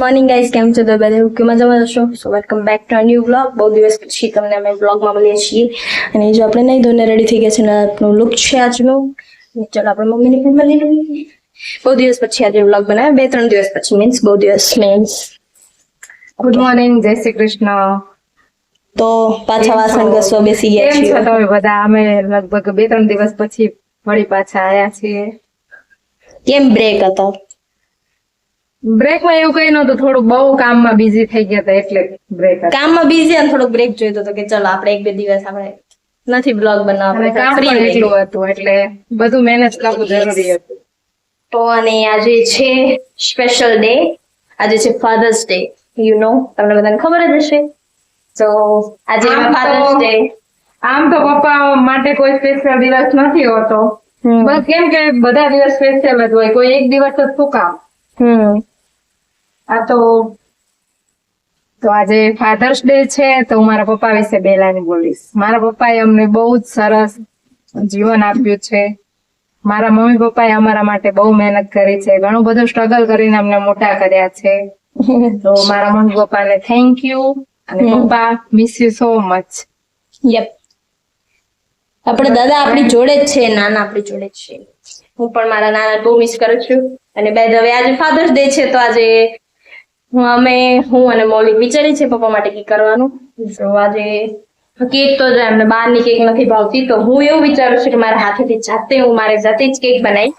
Morning guys, કેમ છો તો બધા? કે મજામાં હશો? સો welcome back to a new vlog. બહુ દિવસ પછી તમને અમે વ્લોગમાં મળીએ છીએ અને જો આપણે નહીં ધોઈને રેડી થઈ ગયા છે ને આપણું લુક છે આજનો. ચાલો આપણે મમ્મીને પણ મળી લઈએ. બહુ દિવસ પછી આજે વ્લોગ બનાવ્યો, 2-3 દિવસ પછી, મીન્સ બહુ દિવસ મીન્સ. ગુડ મોર્નિંગ, જય શ્રી કૃષ્ણ. તો પાછા વાસણ ઘસવા બેસી ગયા કેમ છો છીએ. તમે બધા? અમે લગભગ 2-3 દિવસ પછી ફરી પાછા આયા છીએ. કેમ બ્રેક હતો? બ્રેકમાં એવું કઈ નતું, થોડું બહુ કામમાં બિઝી થઈ ગયા હતા એટલે બ્રેક હતો. કામમાં બિઝી અને થોડોક બ્રેક જોઈતો હતો કે ચલો આપણે 1-2 દિવસ આપણે નથી બ્લોગ બનાવવા, અને કામ ફ્રી પણ એટલું હતું એટલે બધું મેનેજ કરવું જરૂરી હતું. તો અને આજે છે સ્પેશિયલ ડે. આજે છે ફાધર્સ ડે. યુ નો, તમને બધાને ખબર જ હશે. તો આજે ફાધર્સ ડે. આમ તો પપ્પા માટે કોઈ સ્પેશિયલ દિવસ નથી હોતો, બસ કેમ કે બધા દિવસ સ્પેશિયલ જ હોય, કોઈ એક દિવસ જ શું કામ. આ તો આજે ફાધર્સ ડે છે તો હું મારા પપ્પા વિશે 2 લાઈન બોલીશ. મારા પપ્પાએ અમને બહુ જ સરસ જીવન આપ્યું છે. મારા મમ્મી પપ્પાએ અમારા માટે બહુ મહેનત કરી છે, ઘણું બધું સ્ટ્રગલ કરીને અમને મોટા કર્યા છે. તો મારા મમ્મી પપ્પાને થેન્ક યુ. અને પપ્પા, miss you so much. Yup. આપણે દાદા આપણી જોડે જ છે, નાના આપણી જોડે જ છે. હું પણ મારા નાના બહુ મિસ કરું છું. અને બે હવે આજે ફાધર્સ ડે છે તો આજે હું અને મૌલિક વિચારી છે પપ્પા માટે કંઈક કરવાનું. તો આજે કેક તો એમને બહારની કેક નથી ભાવતી, તો હું એવું વિચારું છું કે મારા હાથેથી મારે જાતે જ કેક બનાવી.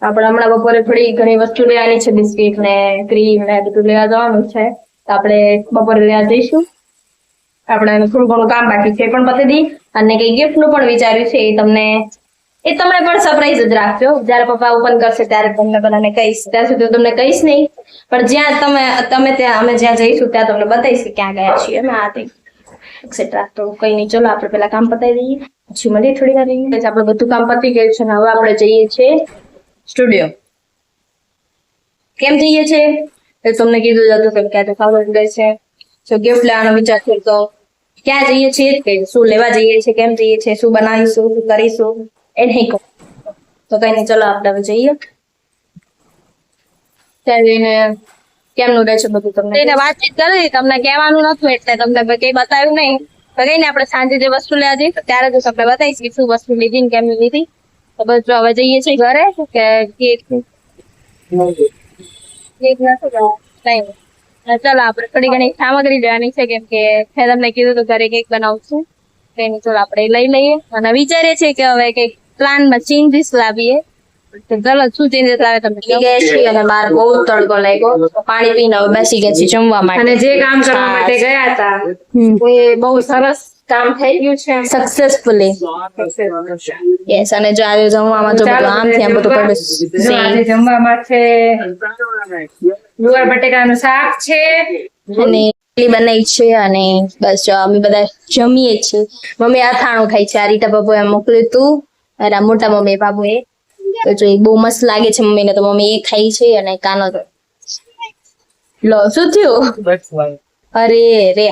આપણે હમણાં બપોરે થોડી ઘણી વસ્તુ લેવાની છે, બિસ્કીટ ને ક્રીમ ને બધું લેવા જવાનું છે, તો આપણે બપોરે લેવા જઈશું. આપણે થોડું ઘણું કામ બાકી છે પણ પતી દી. અને કઈ ગિફ્ટ નું પણ વિચાર્યું છે, એ તમને પણ સરપ્રાઈઝ જ રાખજો. જયારે પપ્પા ઓપન કરશે ત્યારે તમને બધાને કહીશ. ત્યાં સુધી તમને કહીશ નહીં, પણ જ્યાં તમે ત્યાં અમે જ્યાં જઈશું ત્યાં તમને બતાવીશ ક્યાં ગયા છીએ અમે આ તે એક્સેટ્રા. તો કઈ નહીં, ચલો આપણે પેલા કામ પતાવી દઈએ, પછી મળીએ થોડી વાર રહીને. આપણે બધું કામ પતી ગયું છે ને હવે આપણે જઈએ છીએ સ્ટુડિયો. કેમ જઈએ છીએ એ તમને કીધું જ હતું કે આજે ફાધર્સ ડે છે, તો ગિફ્ટ લેવાનો વિચાર છે. તો ક્યાં જઈએ છીએ, શું લેવા જઈએ છીએ, કેમ જઈએ છીએ, શું બનાવીશું, શું કરીશું એ નહીં કહું. તો કઈ નહીં, ચલો આપણે હવે જઈએ. ત્યાં જઈને કેમનું રહે છે બધું તમને એને વાતચીત કરી, તમને કહેવાનું નતું એટલે તમને કઈ બતાવ્યું નહીં. તો કઈ ને આપણે સાંજે જે વસ્તુ લેવા જઈએ ત્યારે જ તમને બતાવીશ કે શું વસ્તુ લીધી ને કેમની લીધી. તો બસ જો હવે જઈએ છીએ ઘરે કે કેક નથી નહીં. ચાલો આપણે થોડી ઘણી સામગ્રી લેવાની છે, કેમ કે મેં તમને કીધું તો ઘરે કેક બનાવશું. તેની ચાલો આપણે લઈ લઈએ અને વિચારીએ છીએ કે હવે કઈક પ્લાનમાં ચેન્જીસ લાવીએ. ચાલો શું ચેન્જીસ લાવે તમને ગયા છીએ અને બહાર બહુ તડકો લાગ્યો, પાણી પીને હવે બેસી ગયા છીએ જમવા માટે. અને જે કામ કરવા માટે ગયા હતા એ બહુ સરસ કામ થઈ ગયું છે, સક્સેસફુલી. યસ. અને જો આજે જમવામાં જો બધું આમ થી આમ બધું પડ્યું. આજે જમવામાં છે ગુવાર બટેકાનું શાક છે અને રોટલી બનાવી છે અને બસ જો અમે બધા જમીએ છીએ. મમ્મી અથાણું ખાઈ છે, આ રીટા બાબુએ મોકલ્યું તું, અને મોટા મમ્મી બાબુએ. તો જો એ બહુ મસ્ત લાગે છે મમ્મીને, તો મમ્મી એ ખાઈ છે અને કાનો લો શું થયું? અરે રે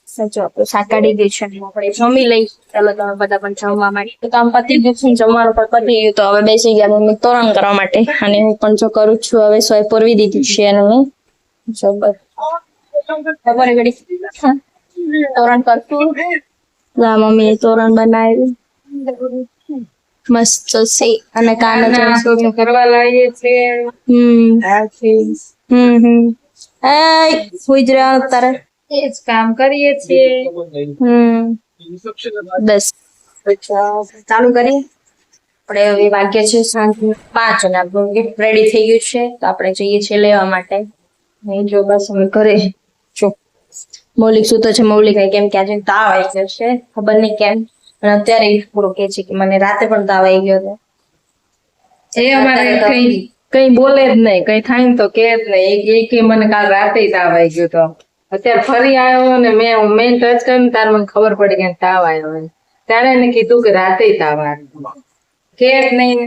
સાચો આપણું શાક કાઢી ગયું છે, આપણે જમી લઈ. ચાલો તમે બધા પણ જમવા માટે. તો કામ પતી ગયું છે, જમવાનું પણ પતી ગયું, તો હવે બેસી ગયા મમ્મી તોરણ કરવા માટે. અને હું પણ જો કરું છું, હવે સોય પરવી દીધી છે અને હું બપોરે ઘડી તોરણ કરતું. મમ્મી તોરણ બનાવ્યું મસ્ત છે અને કાના કરવા લાવીએ છીએ. સુઈ જ રહ્યા તારે એ જ કામ કરીએ છીએ. બસ ચાલુ કરીએ આપણે. હવે વાગ્ય છે સાંજ 5 અને આપણું ગિફ્ટ રેડી થઈ ગયું છે, તો આપણે જઈએ છીએ લેવા માટે. જો બસ અમે ઘરે જો મૌલિક સૂતો છે. મૌલિક કેમ કે આજે તાવ આવી ગયો છે, ખબર નહીં કેમ. અને અત્યારે પૂરો કે છે કે મને રાતે પણ તાવ આવી ગયો હતો. એ અમારે કઈ બોલે જ નહીં, કઈ થાય ને તો કે જ નહીં. કે મને કાલ રાતે તાવ આવી ગયો હતો, અત્યારે ફરી આવ્યો ને મેં ટચ કરીને તાર મને ખબર પડી કે તાવ આવ્યો. ત્યારે એને કીધું કે રાતે તાવ આવ્યો, કે જ નહીં.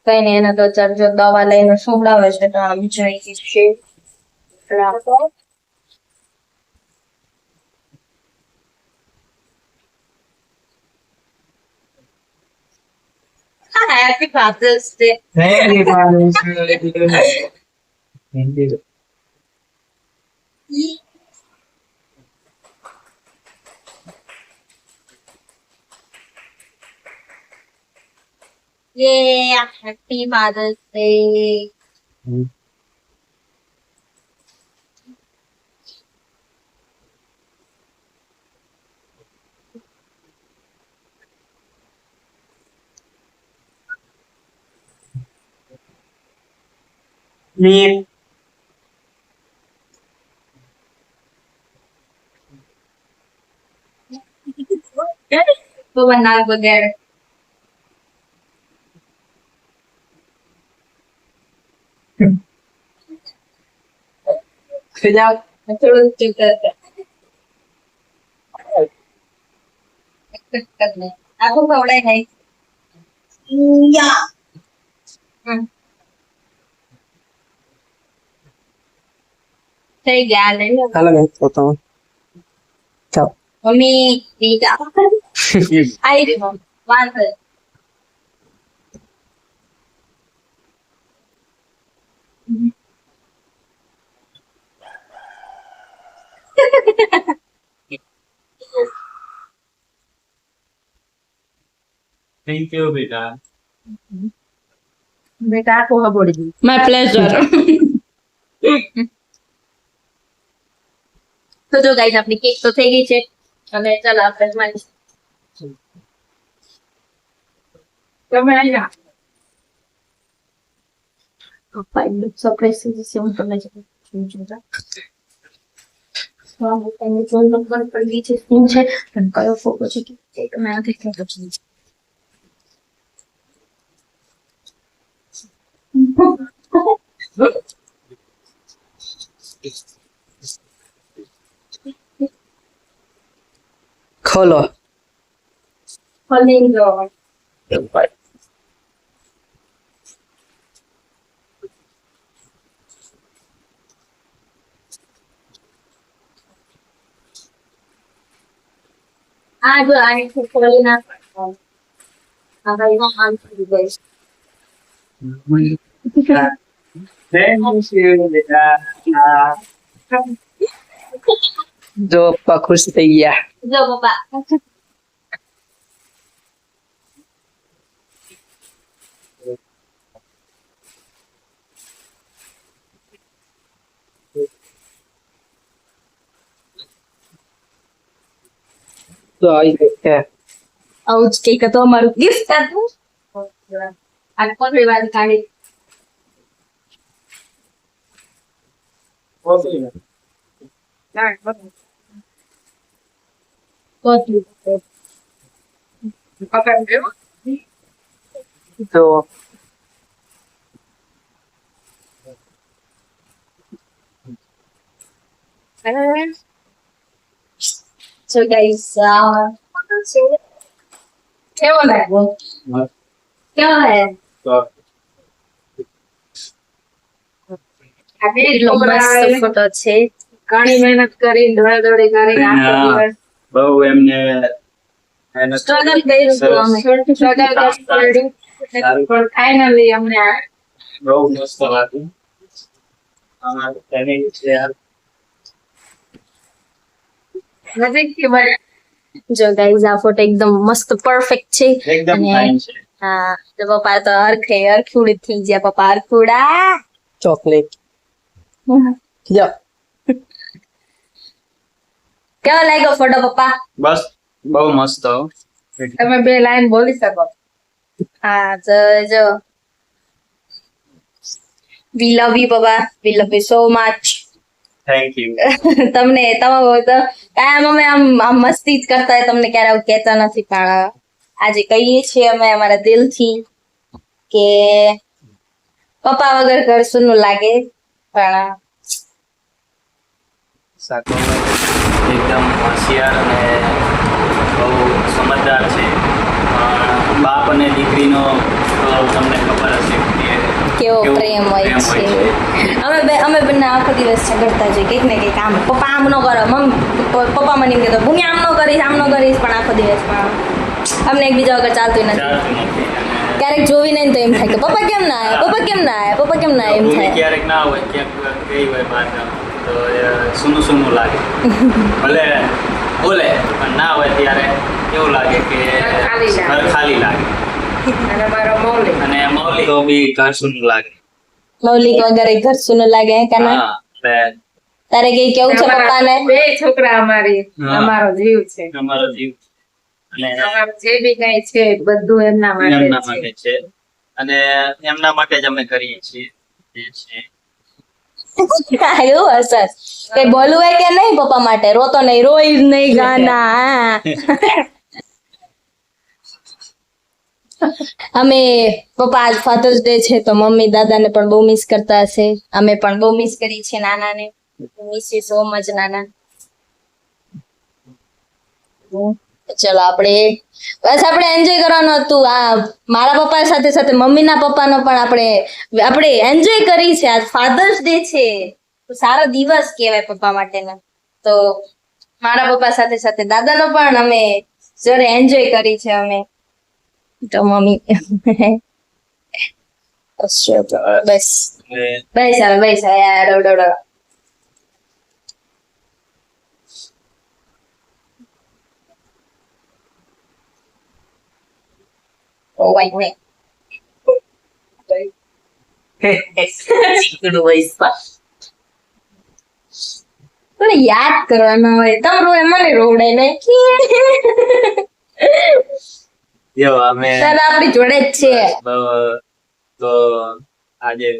કઈ નહીં, એના તો અત્યારે જો દવા લઈને સુવડાવે છે, તો આમ જોઈ છે. Happy Father's Day. Yeah, happy Mother's Day. Need Pemenang bener. Kejap. Terus juga. Aku boleh nih. Iya. Saya jalan ya. Halo guys, potong. Ciao. Mami tidak apa kan? Air mantap. Thank you બેટા. બેટા આખું હબોડી ગયું. My pleasure. તો જો guys આપણી cake તો થઈ ગઈ છે અને ચાલો આપણે જમાડી. તમે અહીંયા પપ્પા એકદમ સરપ્રાઈઝ થઈ જશે હું તમને એની ફોન નંબર પર બી છે શું છે અને કયો ફોટો છે કે તમે આથી ફોટો છે ખોલો. ખોલી લો. આ જો આની ખોલી નાખ. આ ભાઈ નો આમ થઈ ગઈ. Thank you બેટા. જો પપ્પા ખુશ થઈ ગયા. જો પપ્પા તો આવી ગયા. આવું જ કંઈક હતું અમારું ગિફ્ટ હતું આ કોણ વાત કાઢી તો So guys, કેવો લાગ્યો? કેવો હે? કેટલો મસ્ત ફોટો છે. ઘણી મહેનત કરી દોડાદોડી કરી આખો દિવસ બહુ એમને મહેનત સ્ટ્રગલ કર્યું હતું અમે. સ્ટ્રગલ કર્યું પણ ફાઇનલી અમને આ બહુ મસ્ત હતું. અમારું ફેમિલી છે નજીકથી બને. જો ગાઈઝ આ ફોટો એકદમ મસ્ત પરફેક્ટ છે એકદમ અને ફાઇન છે. હા તો પપ્પા તો અરખુડી થઈ ગયા પપ્પા અરખુડા. ચોકલેટ. જા. કેવો લાગ્યો ફોટો પપ્પા? બસ બહુ મસ્ત. તમે બે લાઈન બોલી શકો. હા જો વી love you papa, we love you so much. Thank you. તમને તમે તો કાયમ અમે આમ મસ્તી જ કરતા હોય તમને ક્યારે આવું કહેતા નથી પણ આજે કહીએ છીએ અમે અમારા દિલથી કે પપ્પા વગર ઘર સૂનું લાગે પણ સાકો એકદમ હોશિયાર અને બહુ સમજદાર છે. બાપ અને દીકરીનો તો તમને ખબર હશે કે કેવો પ્રેમ હોય છે. અમે બંને આખો દિવસ ઝઘડતા જોઈએ કંઈક ને કંઈક આમ પપ્પા આમ ન કરો પપ્પા મને એમ કહેતો ભૂમિ આમ ન કરીશ પણ આખો દિવસ પણ અમને એકબીજા વગર ચાલતું નથી. ચાલતું નથી. ક્યારેક જોવી નહીં તો એમ થાય કે પપ્પા કેમ ના આવ્યા એમ થાય. ક્યારેક ના હોય ક્યાંક ગઈ હોય બહાર ગામ તો સૂનું સૂનું લાગે. ભલે બોલે પણ ના હોય ત્યારે એવું લાગે કે ઘર ખાલી લાગે. અને મારો મૌલિક અને મૌલિક તો બી ઘર સૂનું લાગે. મૌલિક વગર ઘર સુનું લાગે હે કાના? હા, એટલે તારે કઈ કેવું છે પપ્પાને? બે છોકરા હા. અમારો જીવ છે. અમારો જીવ અને અમારું જે બી કઈ છે બધું એમના માટે એમના જ છે. માટે છે અને એમના માટે જ અમે કરીએ છીએ જે છે. એવું હશે. કઈ બોલવું હોય કે નહીં પપ્પા માટે? રોતો નહીં, રોઈ જ નહીં ગાના. હા. અમે પપ્પા આજ ફાધર્સ ડે છે તો મમ્મી દાદાને પણ બહુ મિસ કરતા હશે. અમે પણ બહુ મિસ કરી છે નાનાને. મિસ યુ સો મચ નાના. ચલો આપણે એન્જોય કરવાનું હતું. આ મારા પપ્પા સાથે સાથે મમ્મીના પપ્પાનો પણ આપણે એન્જોય કરી છે. આજ ફાધર્સ ડે છે તો સારો દિવસ કહેવાય પપ્પા માટેનો. તો મારા પપ્પા સાથે સાથે દાદાનો પણ અમે જોડે એન્જોય કરી છે અમે. તો મમ્મી બસ બસ યાર ડોડો. ઓ વાઈ વે થોડું યાદ કરવાનું હોય. તમારું એમાં રોડે નહીં જો અમે દાદા આપણી જોડે જ છે. તો આજે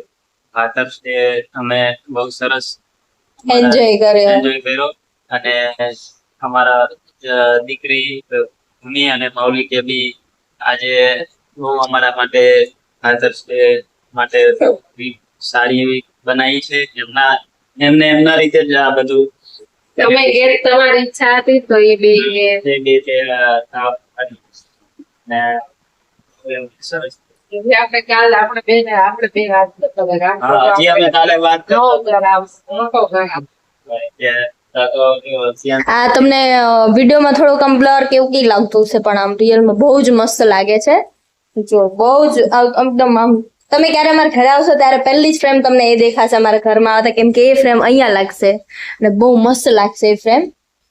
ફાધર્સ ડે અમે બહુ સરસ એન્જોય કર્યો. એન્જોય કર્યો અને અમારા દીકરી ભૂમિ અને મૌલિકે બી આજે બહુ અમારા માટે ફાધર્સ ડે માટે સારી એવી બનાવી છે. એમને એમના રીતે જ આ બધું તમે ઘેર તમારી ઈચ્છા હતી તો એ બે જે બે છે ને સરસ. આપણે કાલ આપણે બે વાત કરતા હતા. હા, હજી અમે કાલે વાત નવો કરતા ઘર આવશે. મોટો ઘર આવશે. આ તમને વિડીયોમાં થોડુંક આમ બ્લર કે એવું કઈ લાગતું છે પણ આમ રિયલમાં બહુ જ મસ્ત લાગે છે. જો બહુ જ એકદમ આમ તમે ક્યારે અમારા ઘરે આવશો ત્યારે પહેલી જ ફ્રેમ તમને એ દેખાશે અમારા ઘરમાં આવતા, કેમ કે એ ફ્રેમ અહીંયા લાગશે અને બહુ મસ્ત લાગશે એ ફ્રેમ.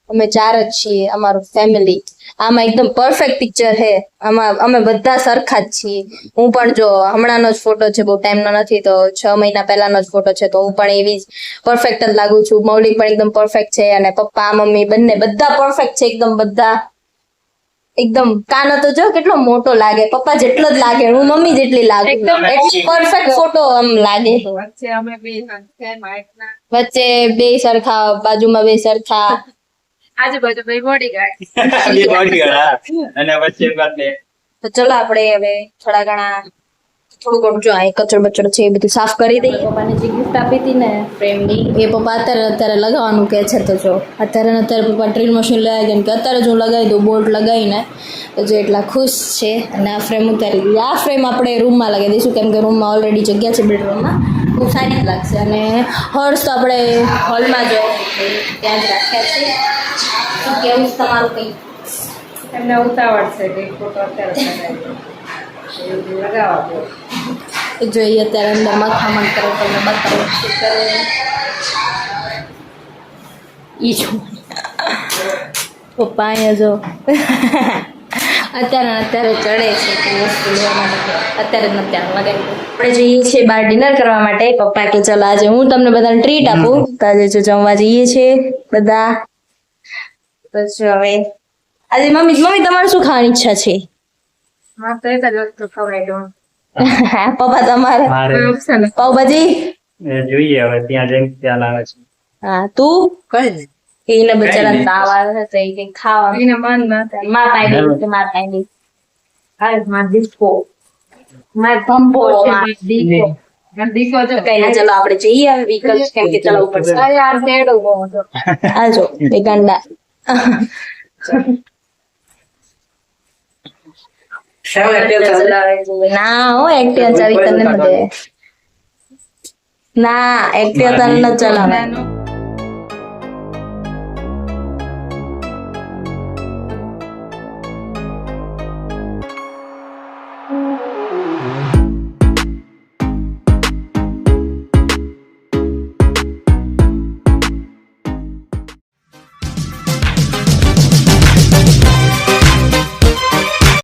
અમે 4 જ છીએ અમારું ફેમિલી. આમાં એકદમ પરફેક્ટ પિક્ચર છે. આમાં અમે બધા સરખા જ છીએ. હું પણ જો હમણાંનો જ ફોટો છે, બહુ ટાઈમનો નથી, તો 6 મહિના પહેલાનો જ ફોટો છે, તો હું પણ એવી જ પરફેક્ટ જ લાગુ છું. મૌલિક પણ એકદમ પરફેક્ટ છે અને પપ્પા મમ્મી બંને બધા પરફેક્ટ છે એકદમ. બધા એકદમ કાનો તો જો કેટલો મોટો લાગે, પપ્પા જેટલો જ લાગે, હું મમ્મી જેટલી લાગુ. એકદમ પરફેક્ટ ફોટો આમ લાગે. વચ્ચે અમે બે સેમ હાઈટના, વચ્ચે બે સરખા, બાજુમાં બે સરખા. આજુબાજુ બે બોડીગાર્ડ. અને વચ્ચે બંને તો ચલો આપણે હવે થોડું ઘણું જો આ કચરો બચરો છે એ બધું સાફ કરી દઈએ. પપ્પાને જે ગિફ્ટ આપી હતી ને ફ્રેમની, એ પપ્પા અત્યારે લગાવવાનું કહે છે. તો જો અત્યારે પપ્પા ડ્રીલ મશીન લગાવી ગયા કે અત્યારે જ હું લગાવી દઉં બોલ્ટ લગાવીને. તો જો એટલા ખુશ છે. અને આ ફ્રેમ ઉતારી દીધી. આ ફ્રેમ આપણે રૂમમાં લગાવી દઈશું કેમ કે રૂમમાં ઓલરેડી જગ્યા છે બેડરૂમમાં, બહુ સારી જ લાગશે. અને હર્ષ તો આપણે હોલમાં જો ત્યાં જ રાખ્યા છે. શું કેવું છે તમારું કંઈ? એમને ઉતાવળ છે કે ફોટો અત્યારે લગાવવા દો. જોઈએ અત્યારે અંદર મથામણ કરો, તમને બતાવો શું કરે. ઈ જો પપ્પા અહીંયા જો અત્યારે ચડે છે કે વસ્તુ લેવા માટે. અત્યારે જ નથી લગાવી. આપણે જઈએ છીએ બહાર ડિનર કરવા માટે. પપ્પા કે ચલો આજે હું તમને બધાને ટ્રીટ આપું. તો આજે જો જમવા જઈએ છીએ બધા. બસ હવે આજે મમ્મી તમારે શું ખાવાની ઈચ્છા છે? મારે તો એક જ વસ્તુ ખવડાવી દઉં. પપ્પા તમારે કોઈ ઓપ્શન પાવભાજી? જોઈએ હવે ત્યાં જઈને ખ્યાલ આવે છે. હા તું કઈ ને એને બચારા તાવ આવે છે તો એ કઈ ખાવા એને મન ના થાય. માર પાઈ દે માર પાઈ દે. હા માર દીકો માર પંપો છે. માર દીકો જો કઈ નહીં, ચલો આપણે જઈએ હવે વ્હીકલ કેમ કે ચલાવવું પડશે. આ યાર તેડો બહુ હતો. આજો એ ગાંડા. ના હો એક્ટિવા ચાવી તને ન દે. ના એક્ટિવા તને ન ચલાવે.